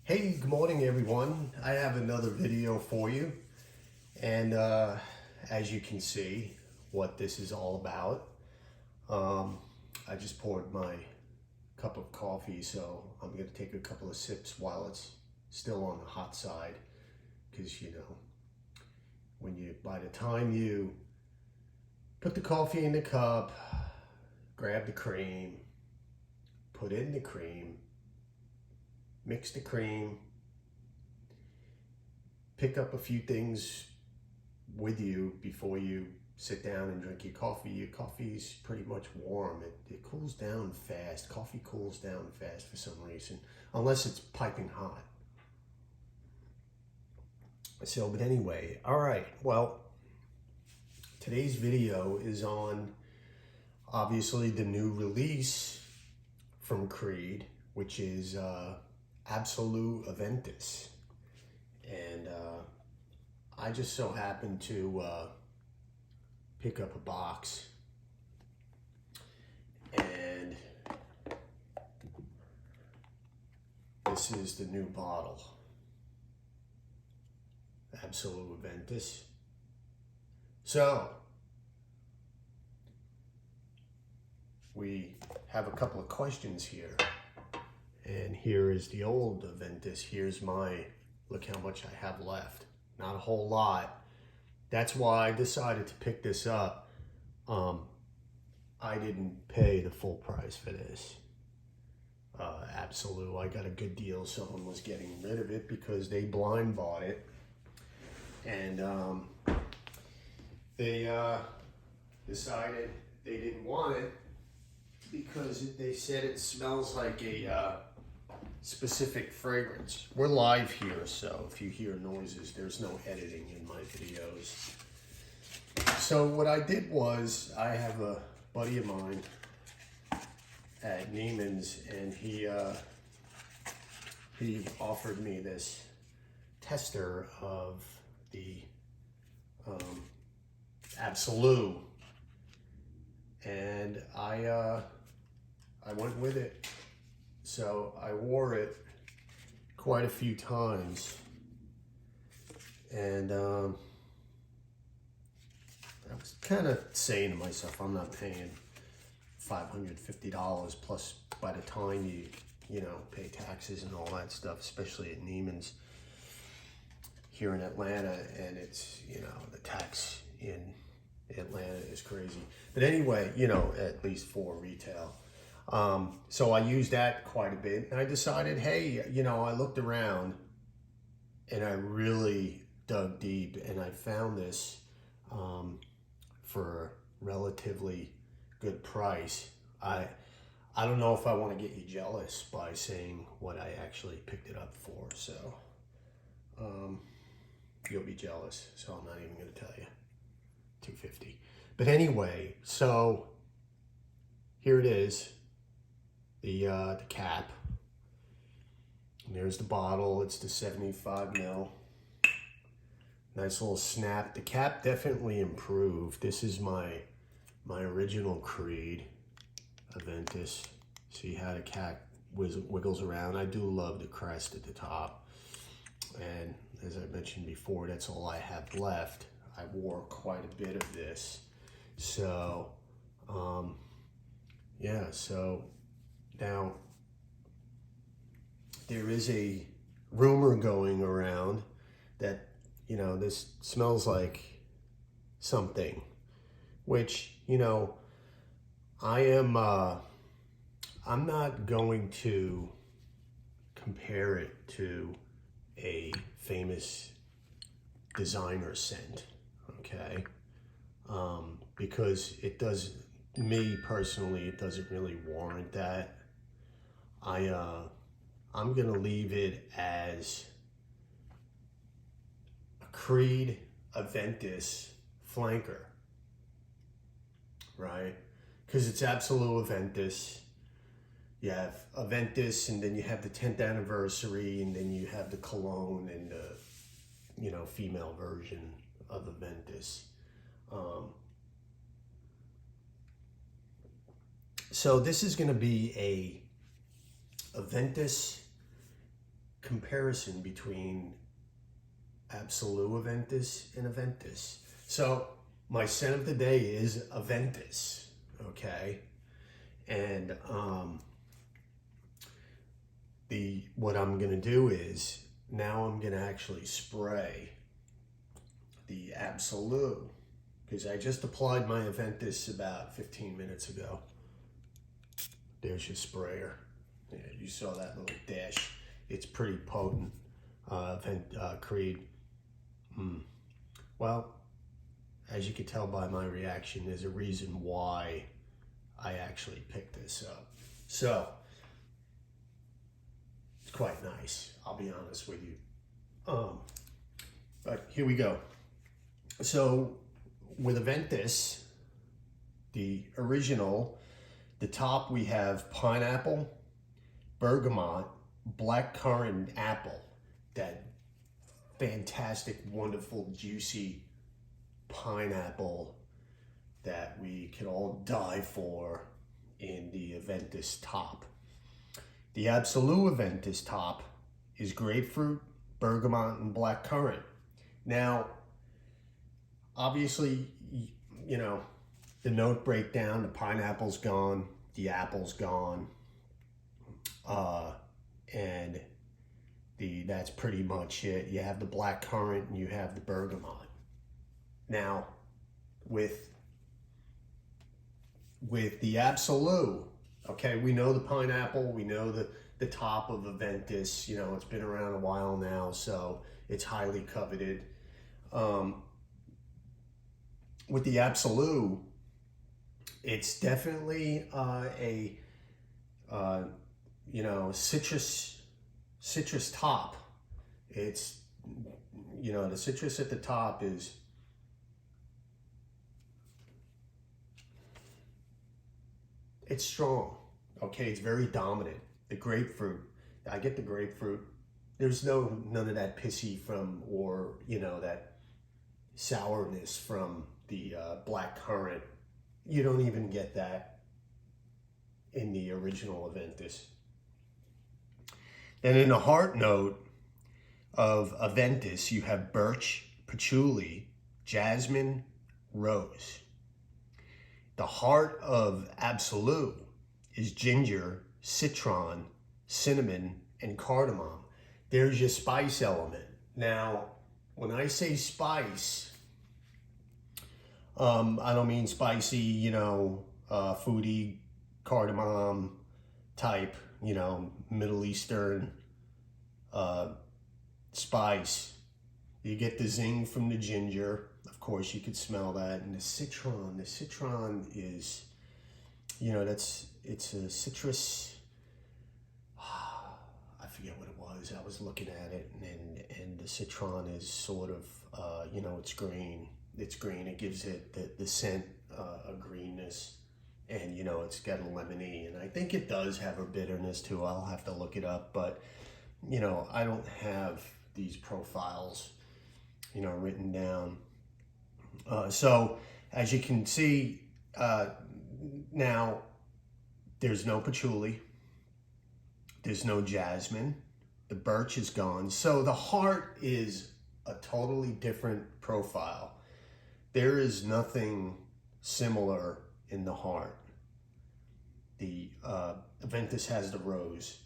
Hey, good morning everyone. I have another video for you, and as you can see what this is all about. I just poured my cup of coffee, so I'm going to take a couple of sips while it's still on the hot side, because you know, by the time you put the coffee in the cup, grab the cream, put in the cream, mix the cream, pick up a few things with you before you sit down and drink your coffee. Your coffee's pretty much warm. It cools down fast. Coffee cools down fast for some reason, unless it's piping hot. So, but anyway, all right. Well, today's video is on obviously the new release from Creed, which is ABSOLU AVENTUS. And I just so happened to pick up a box, and this is the new bottle, ABSOLU AVENTUS. So we have a couple of questions here. And here is the old AVENTUS. Here's my, look how much I have left. Not a whole lot. That's why I decided to pick this up. I didn't pay the full price for this. ABSOLU, I got a good deal. Someone was getting rid of it because they blind bought it. And they decided they didn't want it because they said it smells like a specific fragrance. We're live here, so if you hear noises, there's no editing in my videos. So what I did was, I have a buddy of mine at Neiman's, and he offered me this tester of the ABSOLU, and I went with it. So I wore it quite a few times, and I was kind of saying to myself, I'm not paying $550 plus by the time you know, pay taxes and all that stuff, especially at Neiman's here in Atlanta, and it's, you know, the tax in Atlanta is crazy. But anyway, you know, at least for retail. So I used that quite a bit, and I decided, hey, you know, I looked around and I really dug deep, and I found this for a relatively good price. I don't know if I want to get you jealous by saying what I actually picked it up for, so you'll be jealous, so I'm not even going to tell you. $250. But anyway, so here it is. The cap, and there's the bottle. It's the 75 ml. Nice little snap. The cap definitely improved. This is my original Creed AVENTUS. See how the cap wiggles around. I do love the crest at the top, and as I mentioned before, that's all I have left. I wore quite a bit of this, so yeah. So now, there is a rumor going around that, you know, this smells like something, which, you know, I'm not going to compare it to a famous designer scent, okay? Because it does, me personally, it doesn't really warrant that. I'm gonna leave it as a Creed AVENTUS flanker, right? Because it's ABSOLU AVENTUS. You have AVENTUS, and then you have the 10th anniversary, and then you have the cologne and the, you know, female version of AVENTUS. So this is gonna be a AVENTUS comparison between ABSOLU AVENTUS and AVENTUS. So my scent of the day is AVENTUS, okay? And what I'm gonna do is, now I'm gonna actually spray the ABSOLU, because I just applied my AVENTUS about 15 minutes ago. There's your sprayer. Yeah, you saw that little dash. It's pretty potent. Creed. Well, as you can tell by my reaction, there's a reason why I actually picked this up. So, it's quite nice, I'll be honest with you. But here we go. So, with AVENTUS, the original, the top we have pineapple, bergamot, blackcurrant apple. That fantastic, wonderful, juicy pineapple that we could all die for in the AVENTUS top. The ABSOLU AVENTUS top is grapefruit, bergamot, and blackcurrant. Now, obviously, you know, the note breakdown, the pineapple's gone, the apple's gone, and that's pretty much it. You have the blackcurrant and you have the bergamot. Now, with the ABSOLU, okay, we know the pineapple, we know the top of AVENTUS, you know, it's been around a while now, so it's highly coveted. With the ABSOLU, it's definitely you know, citrus top. It's, you know, the citrus at the top is, it's strong, okay? It's very dominant. The grapefruit, I get the grapefruit. There's none of that pissy from, or, you know, that sourness from the blackcurrant. You don't even get that in the original AVENTUS. Then in the heart note of AVENTUS, you have birch, patchouli, jasmine, rose. The heart of ABSOLU is ginger, citron, cinnamon, and cardamom. There's your spice element. Now, when I say spice, I don't mean spicy, you know, foodie, cardamom type, you know, Middle Eastern spice. You get the zing from the ginger. Of course, you could smell that. And the citron is, you know, it's a citrus. I forget what it was. I was looking at it, and the citron is sort of, you know, it's green. It's green. It gives it the scent, a greenness. And, you know, it's got a lemony, and I think it does have a bitterness too. I'll have to look it up, but, you know, I don't have these profiles, you know, written down. So, as you can see, now, there's no patchouli, there's no jasmine, the birch is gone. So the heart is a totally different profile. There is nothing similar in the heart. The AVENTUS has the rose.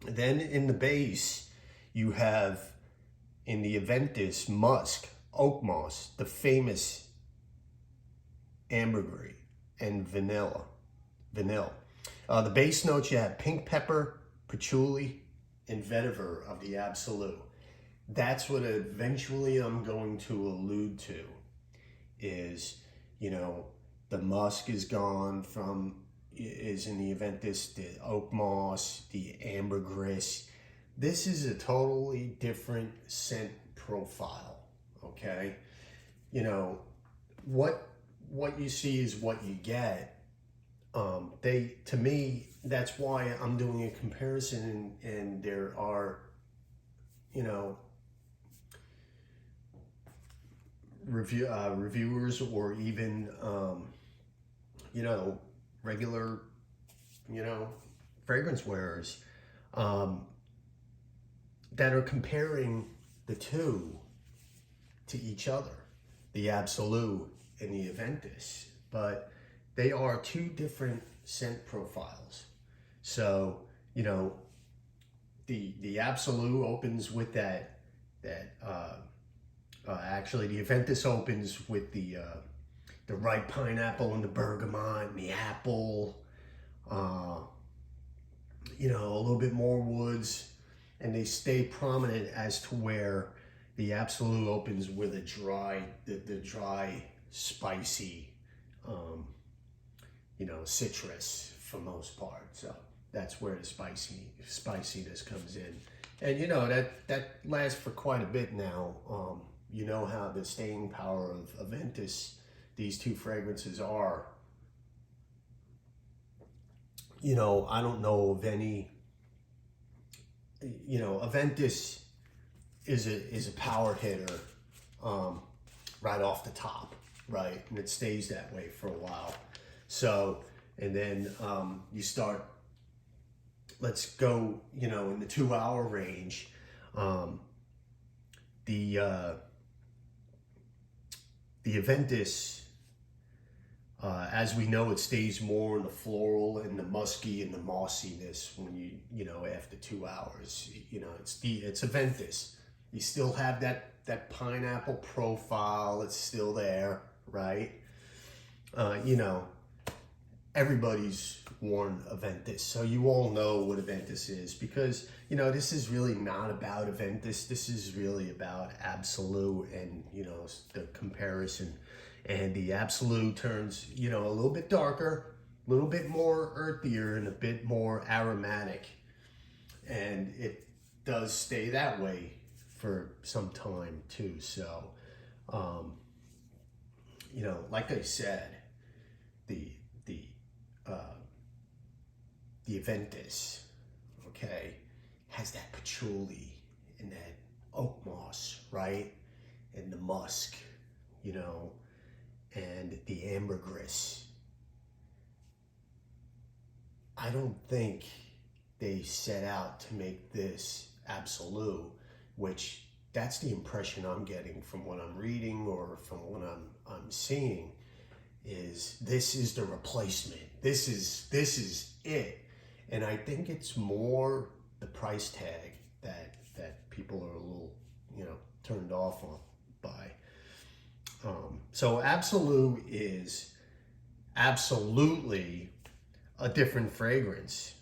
Then in the base, you have, in the AVENTUS, musk, oak moss, the famous ambergris, and vanilla. The base notes, you have pink pepper, patchouli, and vetiver of the ABSOLU. That's what eventually I'm going to allude to, is, you know, the musk is gone from, is in the AVENTUS, the oak moss, the ambergris. This is a totally different scent profile, okay? You know, what you see is what you get. To me, that's why I'm doing a comparison, and there are, you know, reviewers, or even, you know, regular, you know, fragrance wearers, that are comparing the two to each other, the ABSOLU and the AVENTUS, but they are two different scent profiles. So, you know, the ABSOLU opens with actually the AVENTUS opens with the ripe pineapple and the bergamot and the apple, you know, a little bit more woods, and they stay prominent as to where the ABSOLU opens with a dry, the dry, spicy, you know, citrus for most part. So that's where the spiciness comes in. And you know, that lasts for quite a bit now. You know how the staying power of AVENTUS, these two fragrances are. You know, I don't know of any, you know, AVENTUS is a power hitter right off the top, right? And it stays that way for a while. So, and then you start, let's go, you know, in the 2 hour range. The AVENTUS, as we know, it stays more in the floral and the musky and the mossiness when you know, after 2 hours. You know, it's AVENTUS. You still have that pineapple profile. It's still there, right? You know, everybody's worn AVENTUS, so you all know what AVENTUS is, because, you know, this is really not about AVENTUS. This is really about ABSOLU and, you know, the comparison. And the ABSOLU turns, you know, a little bit darker, a little bit more earthier, and a bit more aromatic. And it does stay that way for some time too. So, you know, like I said, the AVENTUS, okay, has that patchouli and that oak moss, right? And the musk, you know, and the ambergris. I don't think they set out to make this ABSOLU, which that's the impression I'm getting from what I'm reading or from what I'm seeing, is this is the replacement. This is it. And I think it's more the price tag that people are a little, you know, turned off on by. So ABSOLU is absolutely a different fragrance.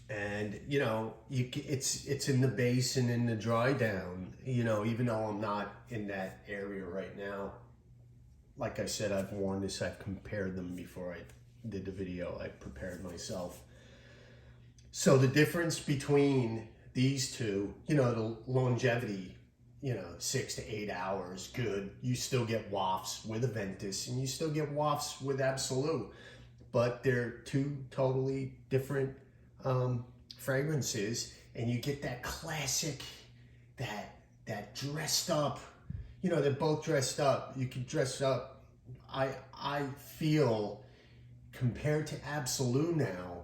And, you know, it's in the base and in the dry down, you know, even though I'm not in that area right now. Like I said, I've worn this, I've compared them before I did the video, I prepared myself. So the difference between these two, you know, the longevity, you know, 6 to 8 hours, good. You still get wafts with AVENTUS and you still get wafts with ABSOLU, but they're two totally different fragrances, and you get that classic, that dressed up, you know, they're both dressed up. You can dress up. I feel, compared to ABSOLU now,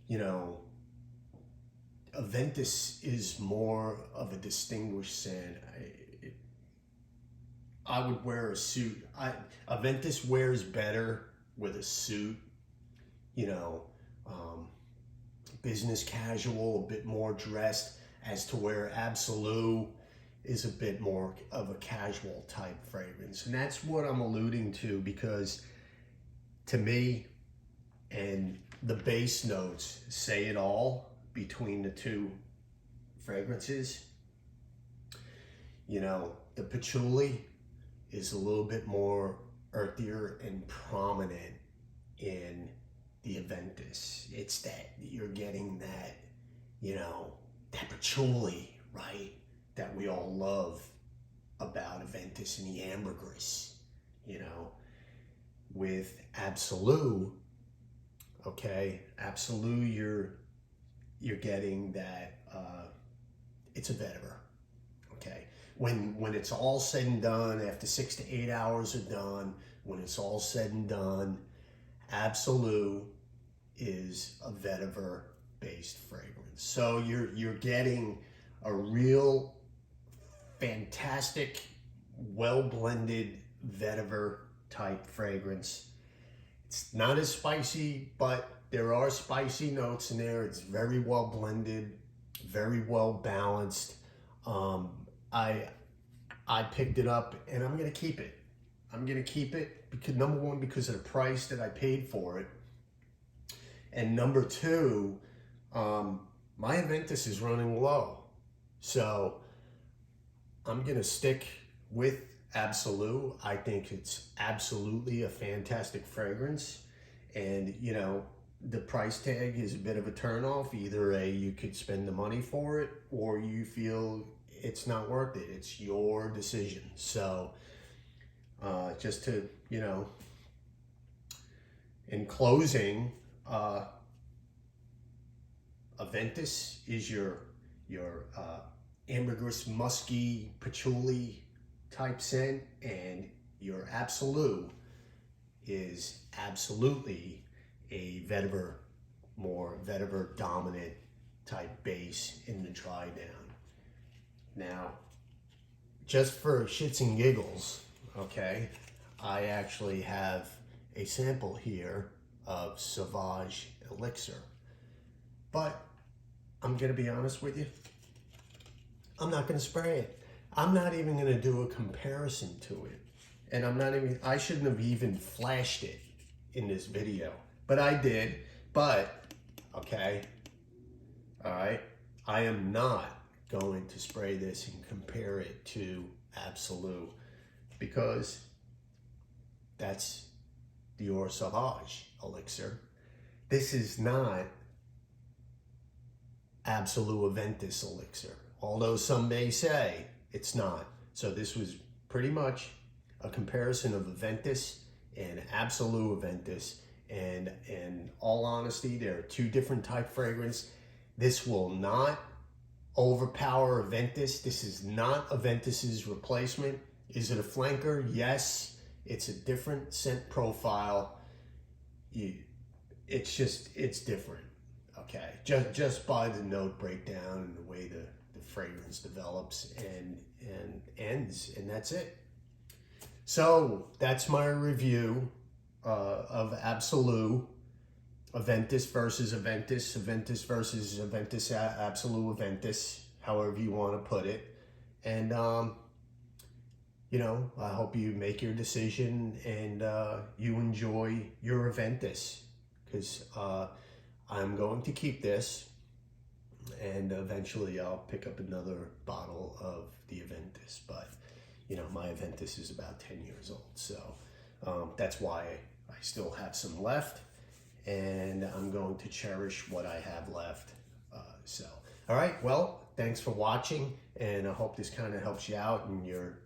you know, AVENTUS is more of a distinguished scent. I would wear a suit. AVENTUS wears better with a suit, you know, business casual, a bit more dressed, as to where ABSOLU is a bit more of a casual type fragrance. And that's what I'm alluding to, because to me, and the base notes say it all between the two fragrances. You know, the patchouli is a little bit more earthier and prominent in the AVENTUS. It's that you're getting that, you know, that patchouli, right? That we all love about AVENTUS and the ambergris, you know. With ABSOLU, okay, ABSOLU, you're getting that, it's a vetiver, okay. When it's all said and done, after 6 to 8 hours are done, when it's all said and done, ABSOLU is a vetiver based fragrance. So you're getting a real fantastic, well-blended vetiver type fragrance. It's not as spicy, but there are spicy notes in there. It's very well blended, very well balanced. I picked it up and I'm gonna keep it. I'm gonna keep it because number one, because of the price that I paid for it. And number two, my AVENTUS is running low. So I'm gonna stick with ABSOLU. I think it's absolutely a fantastic fragrance. And you know, the price tag is a bit of a turnoff. Either you could spend the money for it or you feel it's not worth it. It's your decision. So just to, you know, in closing, AVENTUS is your ambergris, musky, patchouli type scent, and your ABSOLU is absolutely a more vetiver dominant type base in the dry down. Now, just for shits and giggles, okay, I actually have a sample here of Sauvage Elixir. But I'm gonna be honest with you, I'm not gonna spray it. I'm not even gonna do a comparison to it. And I shouldn't have even flashed it in this video, but I did. But, okay, all right, I am not going to spray this and compare it to ABSOLU because that's your Sauvage Elixir. This is not ABSOLU AVENTUS Elixir, although some may say it's not. So this was pretty much a comparison of AVENTUS and ABSOLU AVENTUS. And in all honesty, there are two different type fragrance. This will not overpower AVENTUS. This is not AVENTUS's replacement. Is it a flanker? Yes. It's a different scent profile. It's different. Okay, just by the note breakdown and the way the fragrance develops and ends, and that's it. So that's my review of ABSOLU, AVENTUS versus AVENTUS, AVENTUS versus AVENTUS, ABSOLU AVENTUS, however you want to put it. And you know, I hope you make your decision and you enjoy your AVENTUS, because I'm going to keep this, and eventually I'll pick up another bottle of the AVENTUS. But you know, my AVENTUS is about 10 years old, so that's why I still have some left, and I'm going to cherish what I have left. So, all right, well, thanks for watching, and I hope this kind of helps you out in your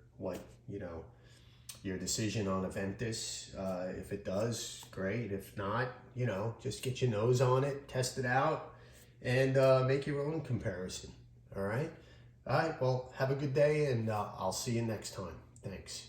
your decision on AVENTUS. If it does, great. If not, you know, just get your nose on it, test it out, and make your own comparison. All right? All right, well, have a good day, and I'll see you next time. Thanks.